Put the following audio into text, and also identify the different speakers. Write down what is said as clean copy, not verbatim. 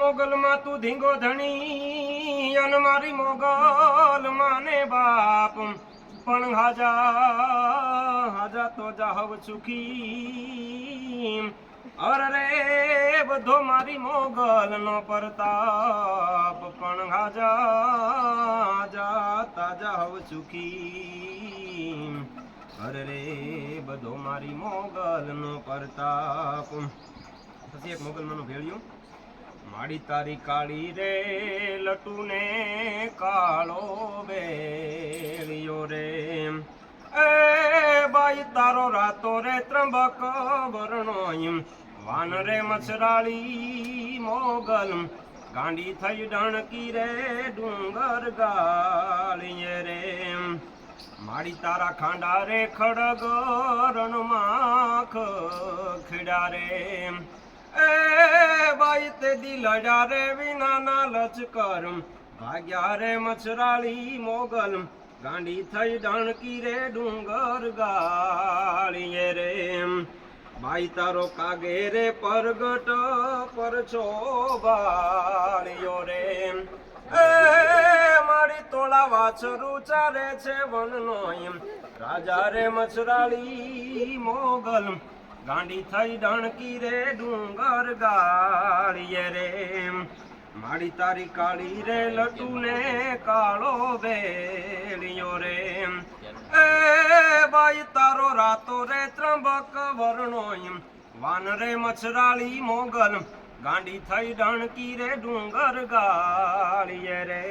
Speaker 1: મોગલ માં તું ધીંગો ધણી અન મારી મોગલ માને બાપ પણ હાજા તો જાહવ સુખી અરે રે બધો મારી મોગલ નો પ્રતાપ પણ હાજા જાહવ સુખી અરે રે બધો મારી મોગલ નો પ્રતાપ. પછી એક મોગલ માનું ભેળ્યું માડી તારી કાળી રે લટુ ને કાળો બેળિયો રે એ બાઈ તારો રાતો રે ત્રંબક વર્ણો વાન રે મછરાળી મોગલ ગાંડી થઈ ડણકી રે ડુંગર ગાળીએ રે માડી તારા ખાંડા રે ખડગ રણમાખ ખીડા રે એ બાઈ તે દિલડા રે વિનાના લચકર ભાગ્યા રે મછરાળી મોગલ ગાંડી થઈ ડણકી રે ડુંગર ગાળીએ રે બાઈ તારો કાગે રે પરગટ પરછો બાળ્યો રે એ મારી તોળા વાછરું ચારે છે વનનો રાજા રે મછરાળી મોગલ ગાંડી થઈ ડણકી રે ડુંગર ગાળીએ રે માડી તારી કાળી રે લટુ ને કાળો બેળિયો રે એ બાઈ તારો રાતો રે ત્રંબક વર્ણો વાન રે મછરાળી મોગલ ગાંડી થઈ ડણકી રે ડુંગર ગાળીએ રે.